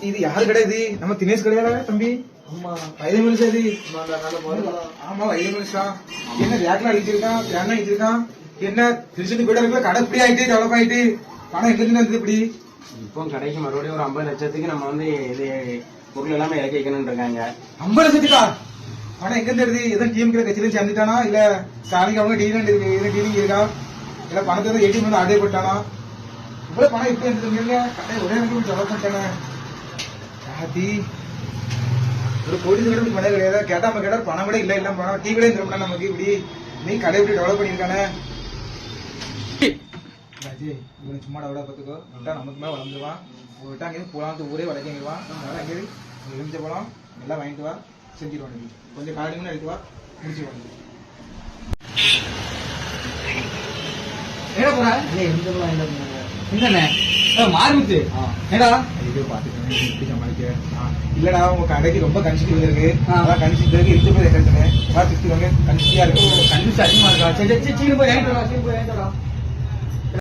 இது யாரு கிடையாது? நம்ம தினேஷ் கிடையாதா தம்பி? ஆமா வயது மனுஷா இது. நல்ல ஆமா வயது மனுஷா. என்ன ரேக்ல அடிச்சிருக்கான், பேனா அடிச்சிருக்கான். என்ன திருச்சி போயிட்டு இருக்குல்ல, கடை இப்படி ஆயிட்டு டெவலப் ஆயிட்டு பணம் எங்க இருந்து வந்தது இப்படி? இப்போ கடைக்கு மறுபடியும் ஒரு 50 லட்சத்துக்கு நம்ம வந்து இது பொருள் எல்லாமே இறக்கி வைக்கணும்னு இருக்காங்க. 50 லட்சத்துக்கா? பணம் எங்க இருந்து வருது? எதுவும் டீம் கட்சியில சேர்ந்துட்டானா இல்ல ஸ்டாலின் அவங்க டீலிங் இருக்கா இல்ல பணத்தை தான் ஏடிஎம் வந்து ஆடே போட்டானா? இவ்வளவு பணம் எப்படி இருந்ததுங்க? கடை ஒரே எனக்கு டெவலப் பண்ணிட்டானே. ராத்தி ஒரு கோடி கூட மழை கிடையாது. கேட்டாம கேட்டா பணம் கூட இல்ல இல்ல பணம் டீ கூட இருந்திருப்பா நமக்கு. இப்படி நீ கடை எப்படி டெவலப் பண்ணிருக்கானே. ராஜி இவனுக்கு சும்மா டெவலப் பார்த்துக்கோ. விட்டா நமக்கு மேல வளர்ந்துருவான். விட்டா அங்கேயும் போலாம், ஊரே வளைக்கிடுவான். அதனால அங்கேயும் எலுமிச்ச போலாம் எல்லாம் வாங்கிட்டு வா, செஞ்சிருவான். கொஞ்சம் காலடி மணி எடுத்து வா, முடிச்சுவாங்க. என்ன போற? எந்த என்னண்ணே மாறிச்சு ஏடா ஐயோ பாத்துக்கணும் எப்படி சமாளிக்க. இல்லடா உங்க கடைக்கு ரொம்ப கன்சிஸ்டி இருக்கு. அதான் கன்சிஸ்டி இருக்கு. இருக்கு போய் கட்டுங்க. சுத்திவாங்க கன்சிஸ்டியா இருக்கு. கண்டிப்பா அதிகமா இருக்கா? சரி சீக்கிரம் போய் வாங்கிட்டு வரா.